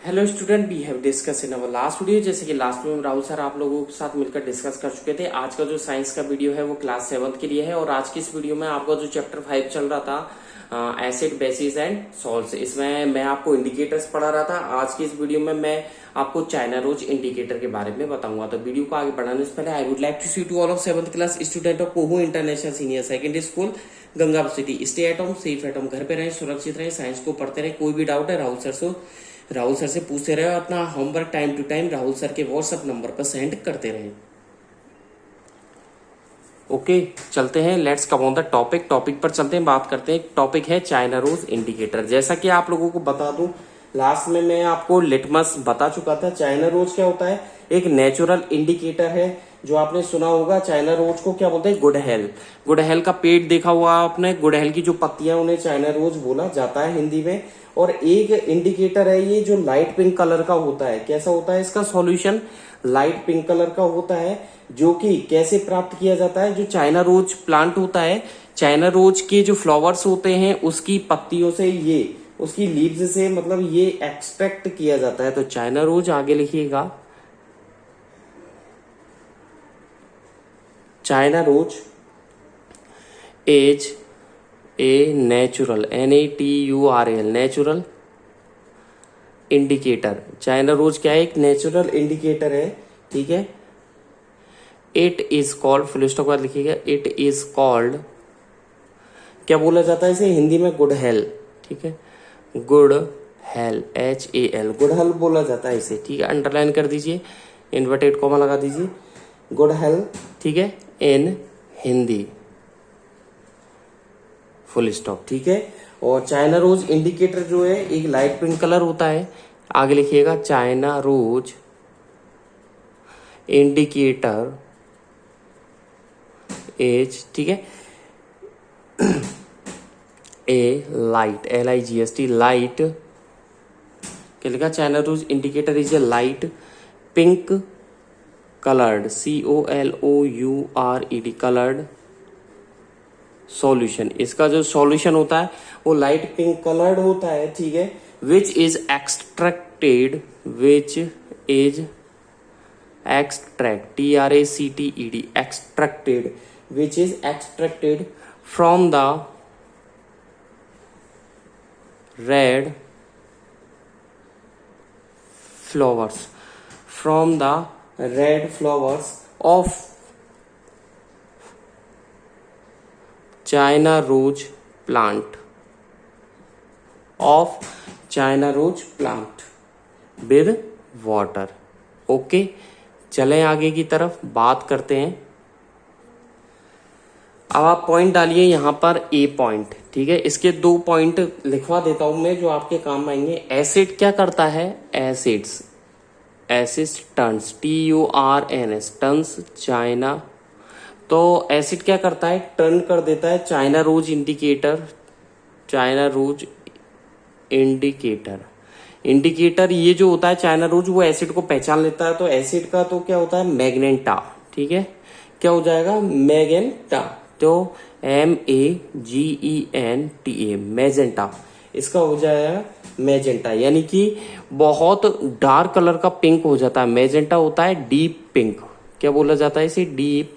Hello student, we have discuss in our last video. जैसे कि last में Rahul sir आप लोगों के साथ मिलकर डिस्कस कर चुके थे। आज का जो साइंस का वीडियो है वो क्लास 7th के लिए है और आज की इस वीडियो में आपका जो चैप्टर 5 चल रहा था एसिड बेसिस एंड सॉल्ट्स, इसमें मैं आपको इंडिकेटर्स पढ़ा रहा था। आज की इस वीडियो में मैं आपको चाइना रोज इंडिकेटर के बारे में बताऊंगा। तो वीडियो को आगे बढ़ाने से पहले I would like to see to all of 7th class student of Kohu international senior secondary school Ganga city. Stay at home, safe at home, घर पे रहें, सुरक्षित रहें, साइंस को पढ़ते रहें। कोई भी डाउट है राहुल सर से पूछते रहे और अपना homework time to time Rahul sir के व्हाट्सएप नंबर पर सेंड करते रहें। ओके, चलते हैं, let's come on the topic पर चलते हैं। बात करते हैं, टॉपिक है चाइना रोज इंडिकेटर। जैसा कि आप लोगों को बता दूं, लास्ट में मैं आपको लिटमस बता चुका था। चाइना रोज क्या होता है? एक नेचुरल इंडिकेटर है। जो आपने सुना होगा, चाइना रोज को क्या बोलते हैं? गुड़हल। गुड़हल का पेड़ देखा हुआ आपने, गुड़हल की जो पत्तियां, उन्हें चाइना रोज बोला जाता है हिंदी में। और एक इंडिकेटर है ये जो लाइट पिंक कलर का होता है। कैसा होता है इसका सॉल्यूशन? लाइट पिंक कलर का होता है। जो कि कैसे प्राप्त किया जाता है? जो चाइना रोज प्लांट होता है, चाइना रोज के जो फ्लावर्स होते हैं उसकी पत्तियों से, ये उसकी लीव्स से, मतलब ये एक्सट्रैक्ट किया जाता है। तो चाइना रोज आगे लिखिएगा, China rose is a natural NATURAL natural indicator. China rose क्या है? एक नेचुरल इंडिकेटर है, ठीक है। It is called, full stop के बाद लिखिएगा, इट इज कॉल्ड, क्या बोला जाता है इसे हिंदी में? गुड़हल, ठीक है। गुड़हल, HAL, गुड़हल बोला जाता है इसे, ठीक है। अंडरलाइन कर दीजिए, इन्वर्टेड कॉमा लगा दीजिए, गुड़हल, ठीक है, इन हिंदी, फुल स्टॉप, ठीक है। और चाइना रोज इंडिकेटर जो है एक लाइट पिंक कलर होता है। आगे लिखिएगा, चाइना रोज इंडिकेटर एज, ठीक है, ए लाइट, LIGHT, लाइट, क्या लिखा? China rose indicator is a light pink coloured, COLOURED, coloured solution. इसका जो सॉल्यूशन होता है वो लाइट पिंक कलर्ड होता है, ठीक है। Which is extracted, which is extract, TRACTED, extracted, which is extracted from the red flowers, from the red flowers of China rose plant, of China rose plant with water. Okay, चलें आगे की तरफ, बात करते हैं। अब आप पॉइंट डालिए यहाँ पर, A पॉइंट, ठीक है। इसके 2 पॉइंट लिखवा देता हूं मैं जो आपके काम आएंगे। एसिड क्या करता है? Acids, acid turns, TURNS, turns China. तो एसिड क्या करता है? टर्न कर देता है China rose indicator, China rose indicator. Indicator ये जो होता है चाइना रोज, वो एसिड को पहचान लेता है। तो एसिड का तो क्या होता है? मैग्नेटा, ठीक है। क्या हो जाएगा? मैग्नेटा। तो MEGENTA, मैजेंटा, इसका हो जाएगा मैजेंटा, यानी कि बहुत डार्क कलर का पिंक हो जाता है। मैजेंटा होता है डीप पिंक। क्या बोला जाता है इसे? डीप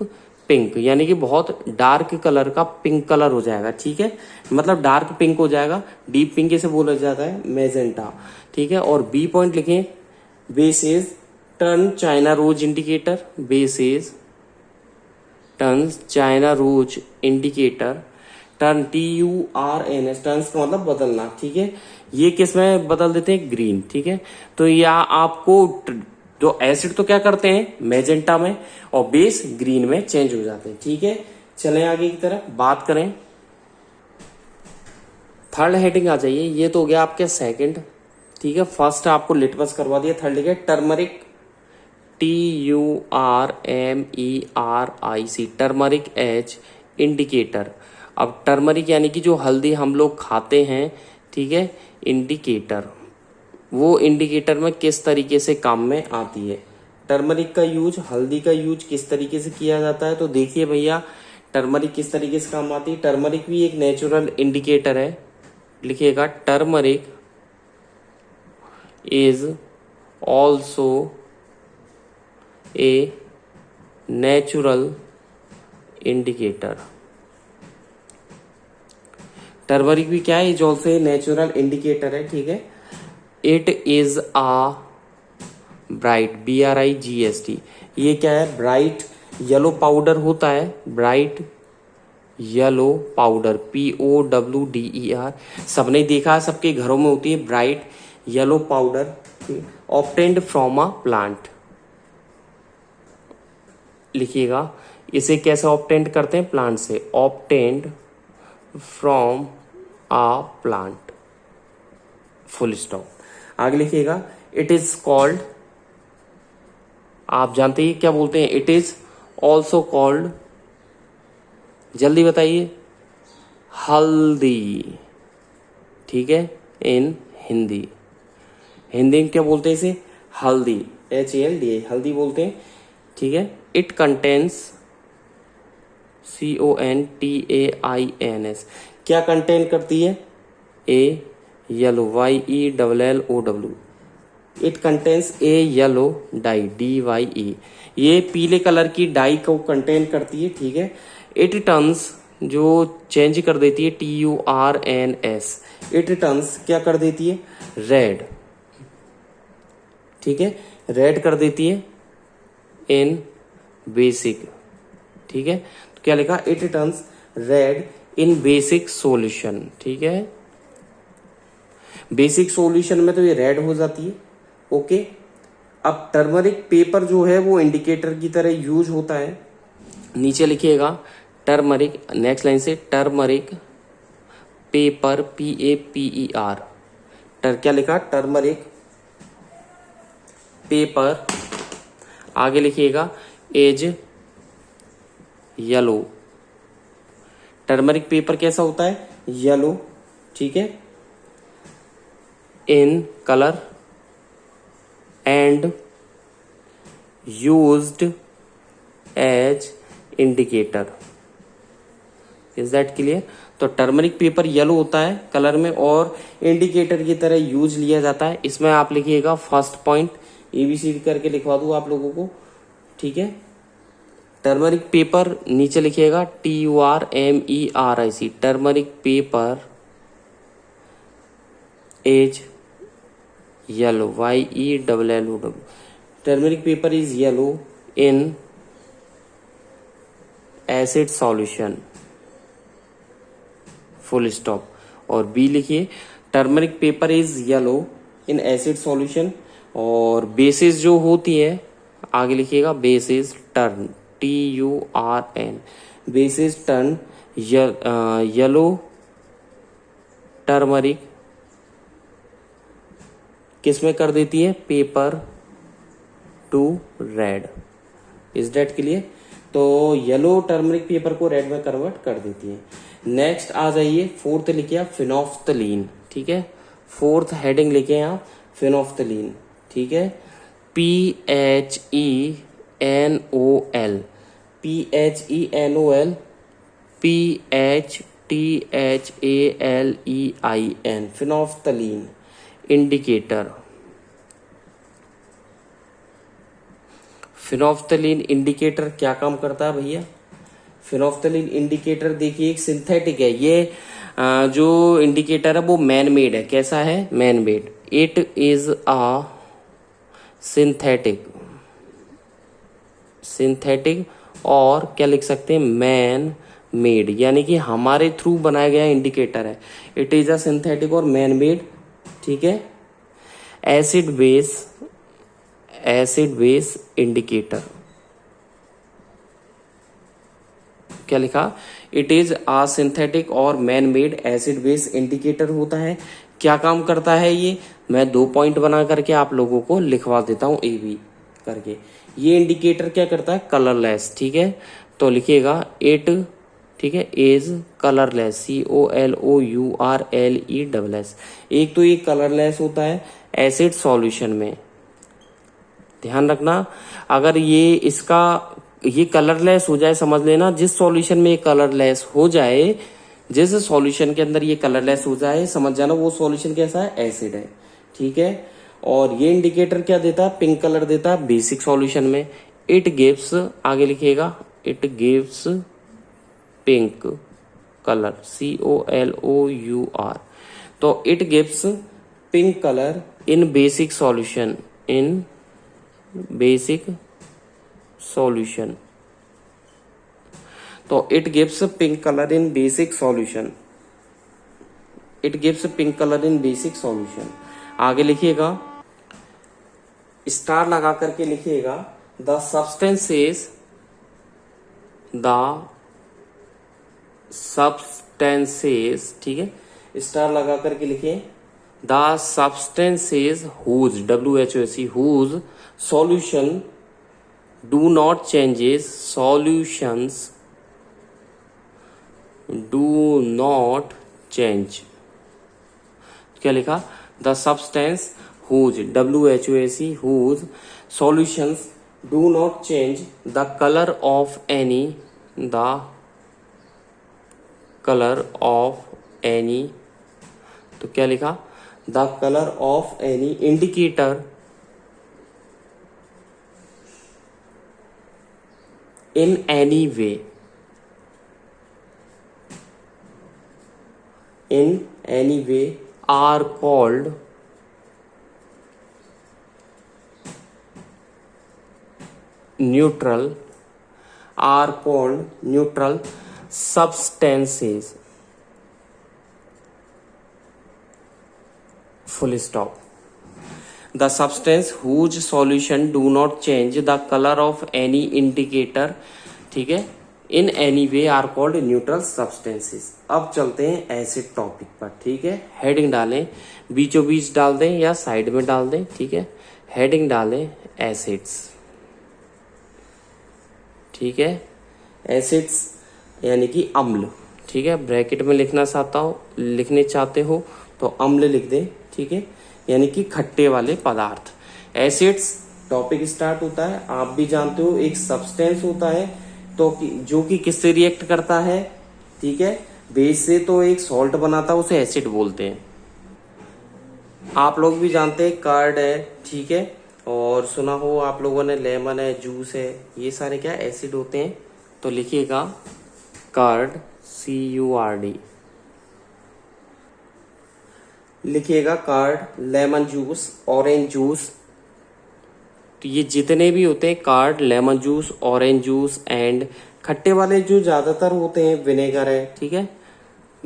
पिंक, यानी कि बहुत डार्क कलर का पिंक कलर हो जाएगा, ठीक है। मतलब डार्क पिंक हो जाएगा, डीप पिंक इसे बोला जाता है मैजेंटा, ठीक है। और B पॉइंट लिखें, bases turn China rose indicator, bases turn China rose indicator, turn TURNS, turns का मतलब बदलना, ठीक है। ये किस में बदल देते हैं? ग्रीन, ठीक है। तो या आपको जो एसिड तो क्या करते हैं? मैजेंटा में, और बेस ग्रीन में चेंज हो जाते हैं, ठीक है। चलें आगे की तरफ, बात करें। थर्ड हेडिंग आ जाइए। ये तो हो गया आपके सेकंड, ठीक है। फर्स्ट आपको लिटमस करवा दिया। थर्ड लिखे turmeric, TURMERIC, turmeric H indicator. अब टर्मरिक यानी कि जो हल्दी हम लोग खाते हैं, ठीक है, इंडिकेटर, वो इंडिकेटर में किस तरीके से काम में आती है। टर्मरिक का यूज, हल्दी का यूज किस तरीके से किया जाता है? तो देखिए भैया, टर्मरिक किस तरीके से काम आती है। टर्मरिक भी एक नेचुरल इंडिकेटर है, लिखिएगा turmeric is also a natural indicator. Turmeric भी क्या है, is also a natural indicator है, ठीक है। It is a bright, BRIGST, ये क्या है, ब्राइट येलो पाउडर होता है, ब्राइट येलो पाउडर, POWDER, सबने देखा, सबके घरों में होती है bright yellow powder, obtained from a plant. लिखिएगा, इसे कैसे ऑब्टेन्ड करते हैं, प्लांट से, obtained from a plant, full stop. आगे लिखिएगा, इट इज कॉल्ड, आप जानते हैं क्या बोलते हैं, इट इज ऑल्सो कॉल्ड, जल्दी बताइए, हल्दी, ठीक है, इन हिंदी। हिंदी में क्या बोलते हैं इसे, हल्दी, HALDI, हल्दी बोलते हैं, ठीक है। इट कंटेन्स, CONTAINS, क्या कंटेन करती है, a yellow, YELLOW, it contains a yellow dye, DYE, ये पीले कलर की डाई को कंटेन करती है, ठीक है। इट टर्न्स, जो चेंज कर देती है, TURNS, इट टर्न्स क्या कर देती है, रेड, ठीक है, रेड कर देती है इन बेसिक, ठीक है। तो क्या लिखा, it turns red in basic solution, ठीक है। बेसिक सॉल्यूशन में तो ये रेड हो जाती है, ओके। अब टर्मरिक पेपर जो है वो इंडिकेटर की तरह यूज होता है, नीचे लिखिएगा, टर्मरिक, नेक्स्ट लाइन से, टर्मरिक पेपर, PAPER, क्या लिखा, टर्मरिक पेपर, आगे लिखिएगा, एज येलो, टर्मरिक पेपर कैसा होता है, येलो, ठीक है, in colour and used as indicator, is that clear. तो टर्मरिक पेपर येलो होता है कलर में और इंडिकेटर की तरह यूज लिया जाता है। इसमें आप लिखिएगा फर्स्ट पॉइंट, ABCD करके लिखवा दूं आप लोगों को, ठीक है। टर्मरिक पेपर नीचे लिखिएगा, TURMERIC, turmeric paper is yellow, YELLOW, turmeric paper is yellow in acid solution, full stop. और B लिखिए, turmeric paper is yellow in acid solution, और बेसिस जो होती है, आगे लिखिएगा, bases turn, TURN, bases turn yellow turmeric किसमें कर देती है, paper to red, is that clear. तो येलो टर्मरिक पेपर को रेड में कन्वर्ट कर देती है। नेक्स्ट आ जाइए, फोर्थ लिखिए आप, फिनोफ्थलीन, ठीक है, फोर्थ हेडिंग लिखे आप, फिनोफ्थलीन, ठीक है, PHENOL, PHENOL, PHTHALEIN, phenolphthalein indicator. Phenolphthalein indicator क्या काम करता है भैया, फिनोफ्थलीन इंडिकेटर देखिए एक सिंथेटिक है, ये जो इंडिकेटर है वो मैन मेड है, कैसा है, man made. It is a synthetic और क्या लिख सकते हैं, मैन मेड, यानी कि हमारे थ्रू बनाया गया इंडिकेटर है। इट इज अ सिंथेटिक और मैन मेड, ठीक है। एसिड बेस इंडिकेटर, क्या लिखा, इट इज अ सिंथेटिक और man made acid base indicator होता है। क्या काम करता है ये, मैं 2 पॉइंट बना करके आप लोगों को लिखवा देता हूं AB करके। ये इंडिकेटर क्या करता है, कलरलेस, ठीक है। तो लिखिएगा, इट, ठीक है, इज कलरलेस, COLOURLESS। एक तो ये कलरलेस होता है एसिड सॉल्यूशन में, ध्यान रखना, अगर ये कलरलेस हो जाए, समझ लेना, जिस सॉल्यूशन में ये कलरलेस हो जाए, जिस सॉल्यूशन के अंदर ये कलरलेस हो जाए, समझ जाना वो सॉल्यूशन कैसा है, एसिड है, ठीक है। और ये इंडिकेटर क्या देता है, पिंक कलर देता है बेसिक सॉल्यूशन में। इट गिव्स, आगे लिखिएगा, it gives pink colour, COLOUR। तो it gives pink colour in basic solution, in basic solution. तो it gives pink colour in basic solution, it gives pink colour in basic solution. आगे लिखिएगा, star लगा करके लिखिएगा, the substances, the substances, ठीक है, star लगा करके लिखिए, the substances whose, WHOSE, whose solution do not changes, solutions do not change. क्या लिखा, the substance whose, WHOSE, whose solutions do not change the colour of any, the colour of any. तो क्या लिखा, the colour of any indicator in any way, in any way are called neutral, are called neutral substances, full stop। The substance whose solution do not change the color of any indicator, ठीक है, in any way are called neutral substances. अब चलते हैं acid topic पर, ठीक है। Heading डालें, बीचों बीच डाल दें या साइड में डाल दें, ठीक है। हेडिंग डालें एसिड्स, ठीक है, एसिड्स यानी कि अम्ल, ठीक है। ब्रैकेट में लिखना चाहते हो तो अम्ल लिख दें, ठीक है, यानी कि खट्टे वाले पदार्थ। एसिड्स टॉपिक स्टार्ट होता है, आप भी जानते हो, एक सब्सटेंस होता है तो जो कि किससे रिएक्ट करता है, ठीक है, बेस से, तो एक सॉल्ट बनाता है, उसे एसिड बोलते हैं। आप लोग भी जानते हैं कर्ड है, ठीक है, और सुना हो आप लोगों ने लेमन है, जूस है, ये सारे क्या एसिड होते हैं। तो लिखिएगा कर्ड, CURD, लिखिएगा curd, lemon juice, orange juice. तो ये जितने भी होते हैं, curd, lemon juice, orange juice and खट्टे वाले जो ज्यादातर होते हैं विनेगर है, ठीक है,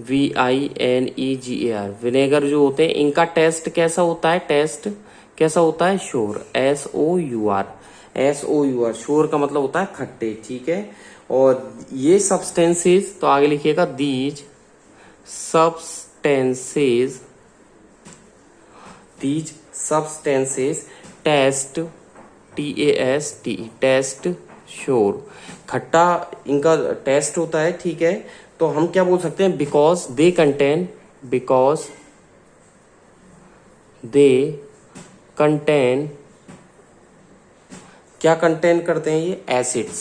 VINEGAR, विनेगर जो होते हैं, इनका टेस्ट कैसा होता है, टेस्ट कैसा होता है, शोर, SOUR, शोर का मतलब होता है खट्टे, ठीक है। और ये सब्सटेंसेस, तो आगे लिखिएगा these substances, taste, TAST, taste sour, खट्टा इनका टेस्ट होता है, ठीक है। तो हम क्या बोल सकते हैं, बिकॉज दे कंटेन, क्या कंटेन करते हैं ये, एसिड्स।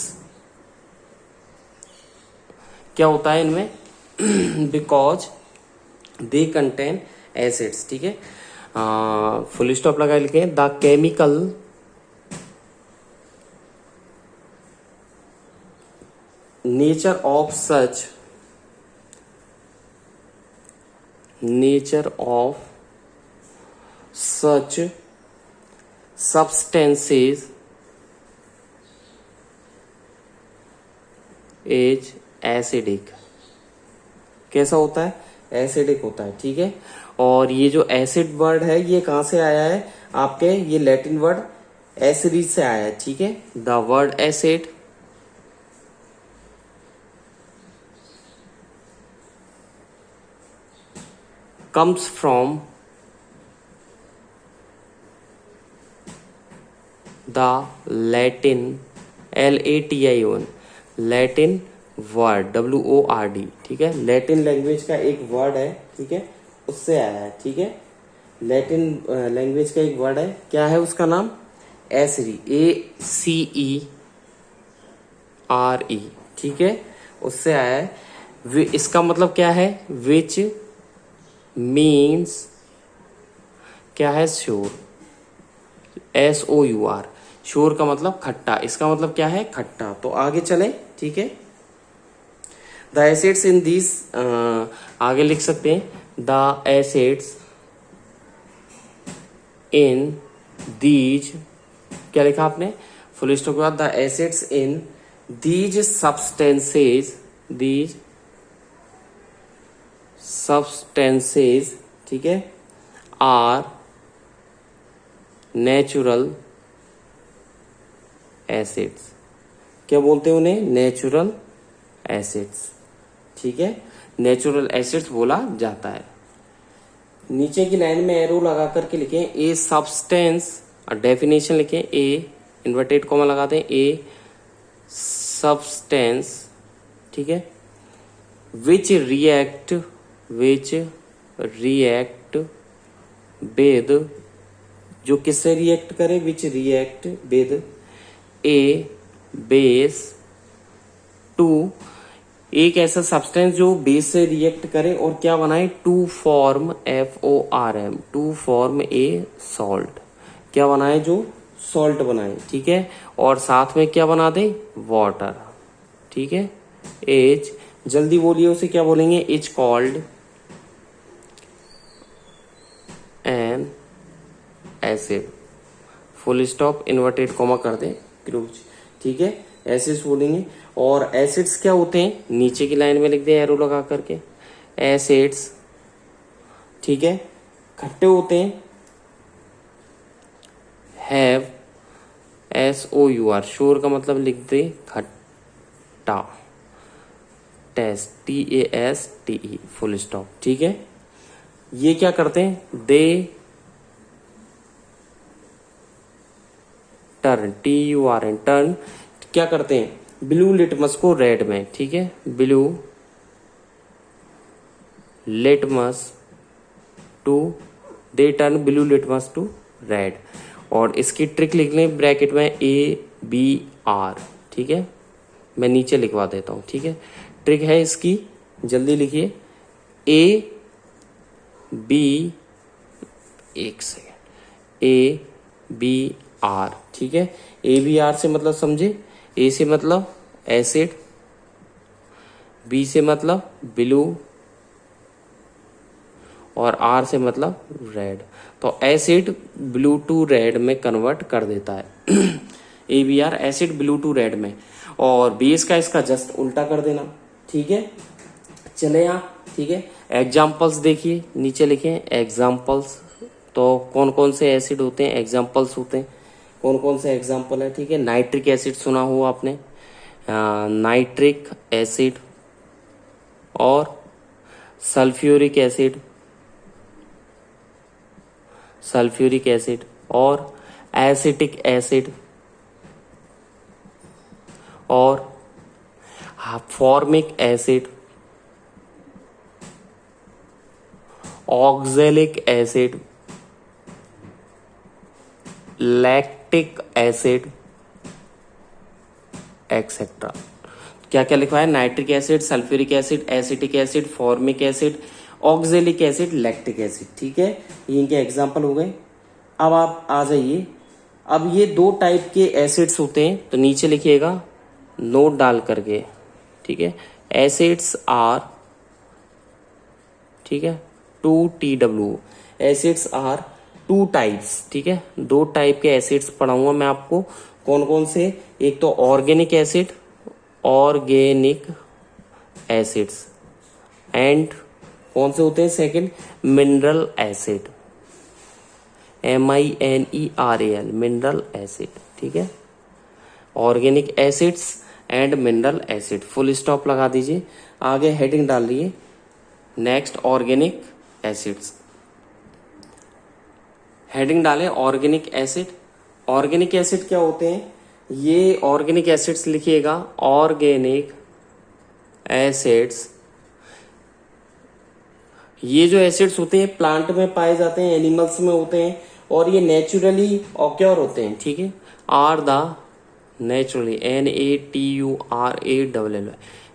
क्या होता है इनमें, बिकॉज दे कंटेन एसिड्स, ठीक है। फुल स्टॉप लगा लिखे, the chemical nature of such substances is acidic. कैसा होता है, एसिडिक होता है, ठीक है। और ये जो एसिड वर्ड है ये कहां से आया है आपके, ये लैटिन वर्ड एसिड से आया है, ठीक है। The word acid comes from the Latin LATIN, Latin word WORD, ठीक है। लैटिन लैंग्वेज का एक वर्ड है, ठीक है, उससे आया है, ठीक है। लैटिन लैंग्वेज का एक वर्ड है, क्या है उसका नाम, एसिडी, ACERE, ठीक है, उससे आया है। इसका मतलब क्या है, विच मीन्स क्या है, श्योर, SOUR, श्योर का मतलब खट्टा, इसका मतलब क्या है, खट्टा। तो आगे चले, ठीक है। द एसिड्स इन दिस, आगे लिख सकते हैं, द एसिड्स इन दीज, क्या लिखा आपने, फुल स्टॉप के बाद the acids in these substances, ठीक है, आर नेचुरल एसिड्स। क्या बोलते हैं उन्हें, नेचुरल एसिड्स, ठीक है, नेचुरल एसिड्स बोला जाता है। नीचे की लाइन में एरो लगा करके लिखें, ए सब्सटेंस, और डेफिनेशन लिखें, ए इन्वर्टेड कॉमा लगा दें, ए सब्सटेंस, ठीक है, विच रिएक्ट विद, जो किससे रिएक्ट करे, which react with a base to, एक ऐसा सब्सटेंस जो बेस से रिएक्ट करे और क्या बनाए, to form FORM, to form a salt, क्या बनाए, जो सॉल्ट बनाए, ठीक है, और साथ में क्या बना दे, वाटर, ठीक है। एच, जल्दी बोलिए उसे, क्या बोलेंगे, is called an acid, full stop, inverted comma कर दे, क्रूज, ठीक है, एसिड्स बोलेंगे। और एसिड्स क्या होते हैं, नीचे की लाइन में लिख दे एरो लगा करके, एसिड्स, ठीक है, खट्टे होते हैं, हैव SOUR, श्योर का मतलब लिख दे, खट्टा, टेस्ट, TASTE, फुल स्टॉप, ठीक है। ये क्या करते हैं, दे टर्न, TURN, टर्न, क्या करते हैं, ब्लू लिटमस को रेड में, ठीक है, blue litmus to, they turn blue litmus to red. और इसकी ट्रिक लिख लें ब्रैकेट में, ABR, ठीक है, मैं नीचे लिखवा देता हूं, ठीक है। ट्रिक है इसकी, जल्दी लिखिए, एक सेकेंड, ABR, ठीक है। ABR से मतलब समझे, ए से मतलब एसिड, बी से मतलब ब्लू, और आर से मतलब रेड। तो एसिड ब्लू टू रेड में कन्वर्ट कर देता है ABR, acid blue to red में, और बेस का इसका जस्ट उल्टा कर देना, ठीक है। चले आप, ठीक है, एग्जाम्पल्स देखिए, नीचे लिखे एग्जाम्पल्स। तो कौन कौन से एसिड होते हैं, एग्जाम्पल्स होते हैं, कौन कौन से एग्जाम्पल है, ठीक है। नाइट्रिक एसिड सुना हो आपने, नाइट्रिक एसिड, और सल्फ्यूरिक एसिड, और एसिटिक एसिड, और formic acid, oxalic acid, lactic acid, etcetera. क्या क्या लिखा है, nitric acid, sulphuric acid, acetic acid, formic acid, oxalic acid, lactic acid, ठीक है। ये इनके एग्जाम्पल हो गए। अब आप आ जाइए, अब ये दो टाइप के एसिड्स होते हैं, तो नीचे लिखिएगा नोट डाल करके, ठीक है। एसिड्स आर, ठीक है, 2TW, acids are two types, ठीक है। दो टाइप के एसिड्स पढ़ाऊंगा मैं आपको, कौन कौन से, एक तो ऑर्गेनिक एसिड, एंड कौन से होते हैं, second mineral acid, MINERAL, mineral acid, ठीक है। Organic acids and mineral acid, full stop लगा दीजिए, आगे हेडिंग डाल दीजिए, नेक्स्ट ऑर्गेनिक एसिड्स, हेडिंग डालें ऑर्गेनिक एसिड। ऑर्गेनिक एसिड क्या होते हैं, ये ऑर्गेनिक एसिड्स लिखिएगा, ऑर्गेनिक एसिड्स, ये जो एसिड्स होते हैं प्लांट में पाए जाते हैं, एनिमल्स में होते हैं, और ये नेचुरली ऑक्योर होते हैं, ठीक है। Are the naturally, NATURALL,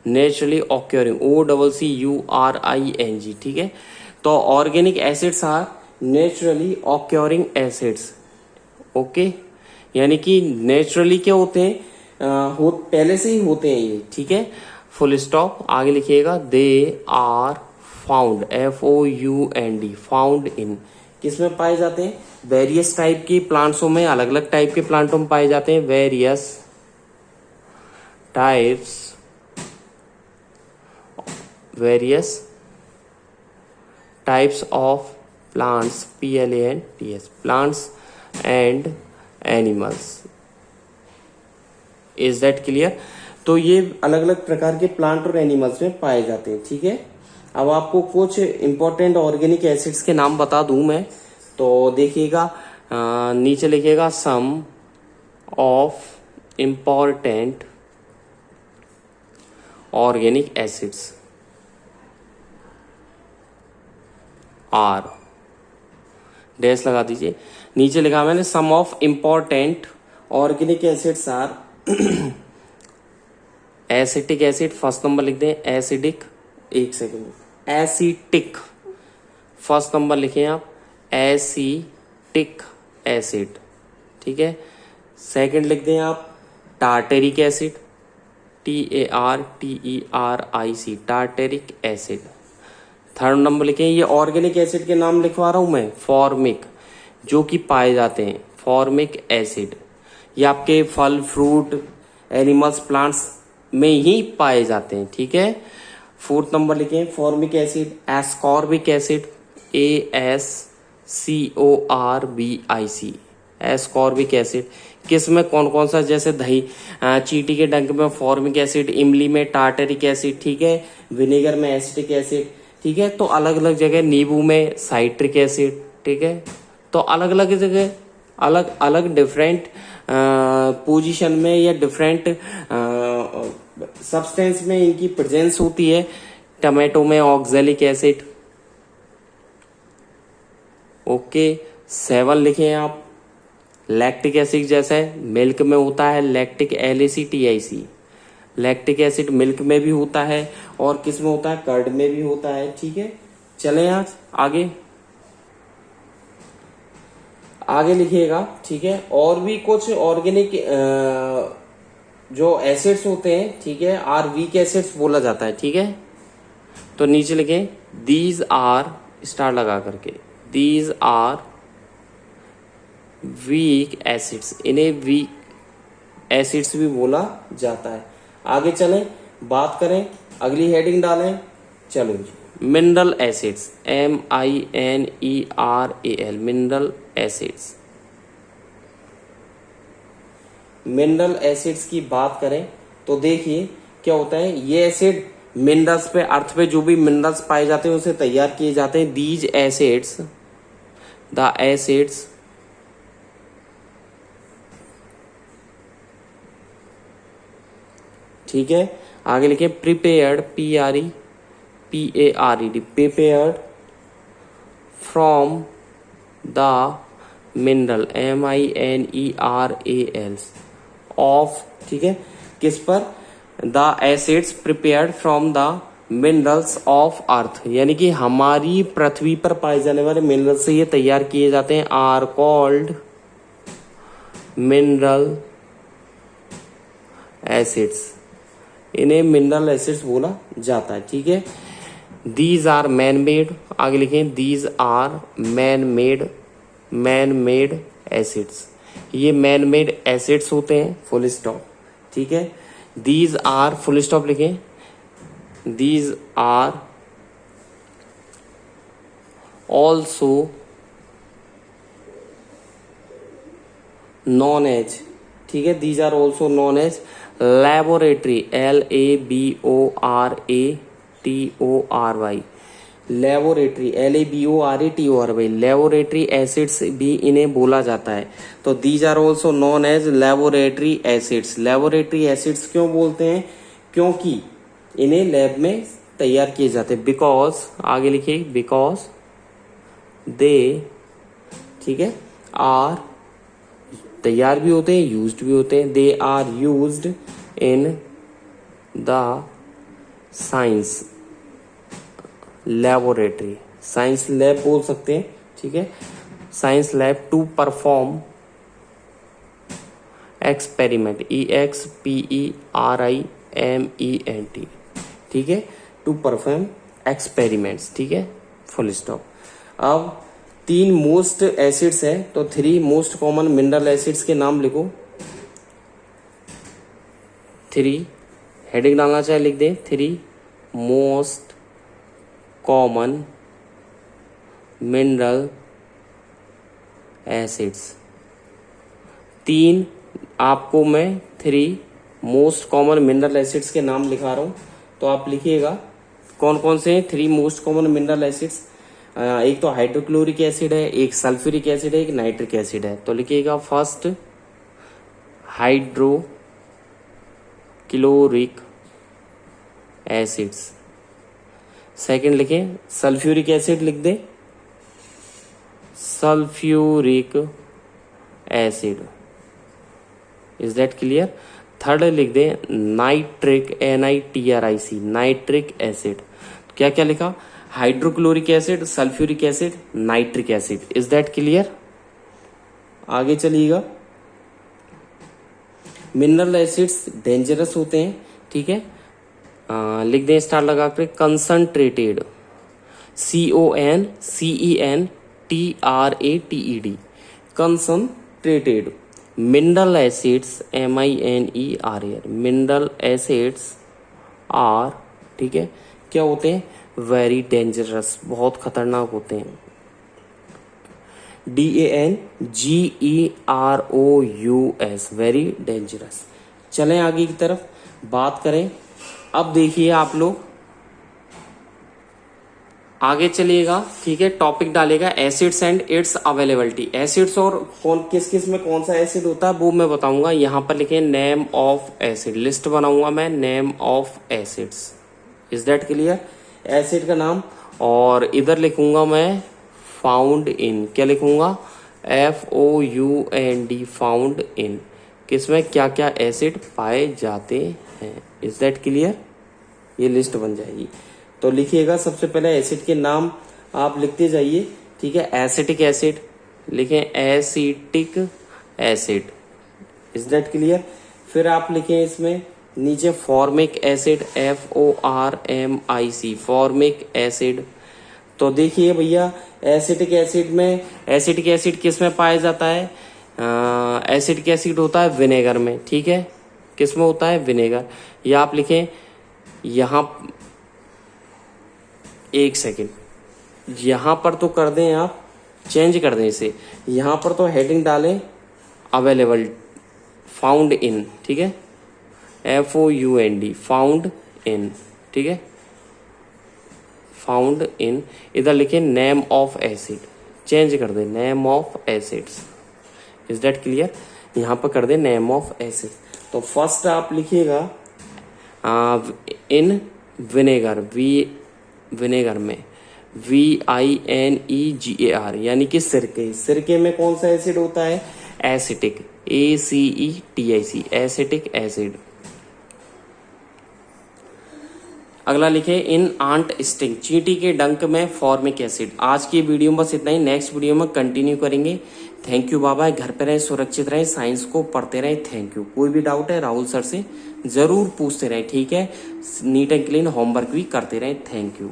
naturally occurring, OCCURING, ठीक है। तो organic acids are naturally occurring acids, okay, यानी कि नेचुरली क्या होते हैं, पहले से ही होते हैं ये, ठीक है। फुल स्टॉप, आगे लिखिएगा they are found, FOUND, found in, किसमें पाए जाते हैं, वेरियस टाइप की प्लांट्सों में, अलग अलग टाइप के प्लांटों में पाए जाते हैं, various types of plants, PLANTS, plants and animals. Is that clear. तो ये अलग अलग प्रकार के प्लांट और एनिमल्स में पाए जाते हैं, ठीक है। अब आपको कुछ इंपॉर्टेंट ऑर्गेनिक एसिड्स के नाम बता दूं मैं, तो देखिएगा नीचे लिखिएगा some of important organic acids are, dash लगा दीजिए, नीचे लिखा मैंने some of important organic acids are acetic acid, first number लिख दें एसिडिक, एक सेकेंड, एसिटिक फर्स्ट नंबर लिखें आप, एसिटिक एसिड, ठीक है। सेकंड लिख दें आप tartaric acid, TARTERIC, tartaric acid. Third number लिखें, ये ऑर्गेनिक एसिड के नाम लिखवा रहा हूं मैं, फॉर्मिक, जो कि पाए जाते हैं, फॉर्मिक एसिड, ये आपके फल फ्रूट एनिमल्स प्लांट्स में ही पाए जाते हैं, ठीक है। फोर्थ नंबर लिखें formic acid, ascorbic acid, ASCORBIC, ascorbic acid, किस में कौन कौन सा, जैसे दही चींटी के डंक में फॉर्मिक एसिड, इमली में टार्टेरिक एसिड, ठीक है, विनेगर में एसिटिक एसिड, ठीक है। तो अलग अलग जगह, नींबू में साइट्रिक एसिड, ठीक है। तो अलग अलग जगह अलग अलग डिफरेंट पोजीशन में या डिफरेंट सब्सटेंस में इनकी प्रेजेंस होती है। टमाटो में ऑक्जेलिक एसिड, ओके। 7 लिखे आप, लैक्टिक एसिड, जैसे मिल्क में होता है lactic, LACTIC, lactic acid milk में भी होता है, और किस में होता है, कर्ड में भी होता है, ठीक है। चलें आज आगे लिखिएगा, ठीक है। और भी कुछ ऑर्गेनिक जो एसिड्स होते हैं, ठीक है, आर वीक एसिड्स बोला जाता है, ठीक है। तो नीचे लिखें दीज आर, स्टार लगा करके, दीज आर वीक एसिड्स, इन्हें वीक एसिड्स भी बोला जाता है। आगे चलें, बात करें, अगली हेडिंग डालें, चलो जी, mineral acids, MINERAL, mineral acids. Mineral acids की बात करें तो देखिए क्या होता है, ये एसिड मिनरल्स पे, अर्थ पे जो भी मिनरल्स पाए जाते हैं उसे तैयार किए जाते हैं। दीज एसिड्स, द एसिड्स ठीक है। आगे लिखे prepared, PREPARED, prepared from the mineral, MINERAL of, ठीक है, किस पर, the acids prepared from the minerals of earth, यानी कि हमारी पृथ्वी पर पाए जाने वाले मिनरल से ये तैयार किए जाते हैं, आर कॉल्ड मिनरल एसिड्स, इन्हें मिनरल एसिड्स बोला जाता है, ठीक है। दीज आर मैन मेड, आगे लिखें these are man made acids, ये मैन मेड एसिड्स होते हैं, फुल स्टॉप, ठीक है। दीज आर, फुल स्टॉप लिखें, these are also known as, ठीक है, these are also known as laboratory, LABORATORY, laboratory, LABORATORY, laboratory acids भी इन्हें बोला जाता है। तो these are also known as laboratory acids. Laboratory acids क्यों बोलते हैं, क्योंकि इन्हें लैब में तैयार किए जाते हैं, बिकॉज, आगे लिखिए, बिकॉज दे, ठीक है, आर, तैयार भी होते हैं, यूज्ड भी होते हैं, they are used in the science laboratory, science lab बोल सकते हैं, ठीक है, science lab to perform experiment, EXPERIMENT, ठीक है, टू परफॉर्म एक्सपेरिमेंट्स, ठीक है, फुल स्टॉप। अब 3 मोस्ट एसिड्स है, तो 3 मोस्ट कॉमन मिनरल एसिड्स के नाम लिखो। 3 हेडिंग डालना चाहे लिख दें, 3 मोस्ट कॉमन मिनरल एसिड्स। 3 आपको मैं 3 मोस्ट कॉमन मिनरल एसिड्स के नाम लिखा रहा हूं, तो आप लिखिएगा कौन कौन से हैं 3 मोस्ट कॉमन मिनरल एसिड्स। एक तो हाइड्रोक्लोरिक एसिड है, एक सल्फ्यूरिक एसिड है, एक नाइट्रिक एसिड है। तो लिखिएगा फर्स्ट हाइड्रोक्लोरिक एसिड्स, सेकंड लिखें सल्फ्यूरिक एसिड, लिख दे sulphuric acid, is that clear. Third लिख दे नाइट्रिक, NITRIC, नाइट्रिक एसिड। क्या क्या लिखा, hydrochloric acid, sulphuric acid, nitric acid, is that clear. आगे चलिएगा, मिनरल एसिड्स डेंजरस होते हैं, ठीक है, लिख दें स्टार लगा कर concentrated, CONCENTRATED, concentrated mineral acids, MINERAL, mineral acids are, ठीक है, क्या होते हैं, वेरी डेंजरस, बहुत खतरनाक होते हैं। DANGEROUS, very dangerous. चलें आगे की तरफ बात करें। अब देखिए आप लोग आगे चलिएगा, ठीक है, टॉपिक डालेगा acids and it's availability. Acids और कौन किस किस में कौन सा एसिड होता है वो मैं बताऊंगा। यहां पर लिखे नेम ऑफ एसिड, लिस्ट बनाऊंगा मैं, name of acids, is that clear. Acid का नाम, और इधर लिखूंगा मैं फाउंड इन, क्या लिखूंगा, FOUND, फाउंड इन, किसमें क्या क्या एसिड पाए जाते हैं, इज दैट क्लियर। ये लिस्ट बन जाएगी। तो लिखिएगा सबसे पहले एसिड के नाम आप लिखते जाइए, ठीक है। एसिटिक एसिड लिखें, acetic acid, is that clear. फिर आप लिखें इसमें नीचे formic acid, FORMIC, formic acid. तो देखिए भैया एसिटिक एसिड में, एसिटिक एसिड किस में पाया जाता है, एसिटिक एसिड होता है विनेगर में, ठीक है, किस में होता है, विनेगर। या आप लिखें यहां, एक सेकेंड, यहां पर तो कर दें आप, चेंज कर दें इसे, यहां पर तो हेडिंग डालें अवेलेबल, फाउंड इन, ठीक है, FOUND, फाउंड इन, ठीक है, फाउंड इन। इधर लिखें नेम ऑफ एसिड, चेंज कर दे name of acids, is that clear. यहां पर कर दे नेम ऑफ एसिड। तो फर्स्ट आप लिखिएगा इन विनेगर, विनेगर में VINEGAR, यानी कि सिरके। सिरके में कौन सा एसिड होता है, एसिटिक, ACETIC, एसिटिक एसिड। अगला लिखे इन आंट स्टिंग, चींटी के डंक में फॉर्मिक एसिड। आज की वीडियो में बस इतना ही, नेक्स्ट वीडियो में कंटिन्यू करेंगे। थैंक यू, बाबा, घर पे रहें, सुरक्षित रहें, साइंस को पढ़ते रहें। Thank you. कोई भी डाउट है राहुल सर से जरूर पूछते रहें, ठीक है। नीट एंड क्लीन होमवर्क भी करते रहें। Thank you.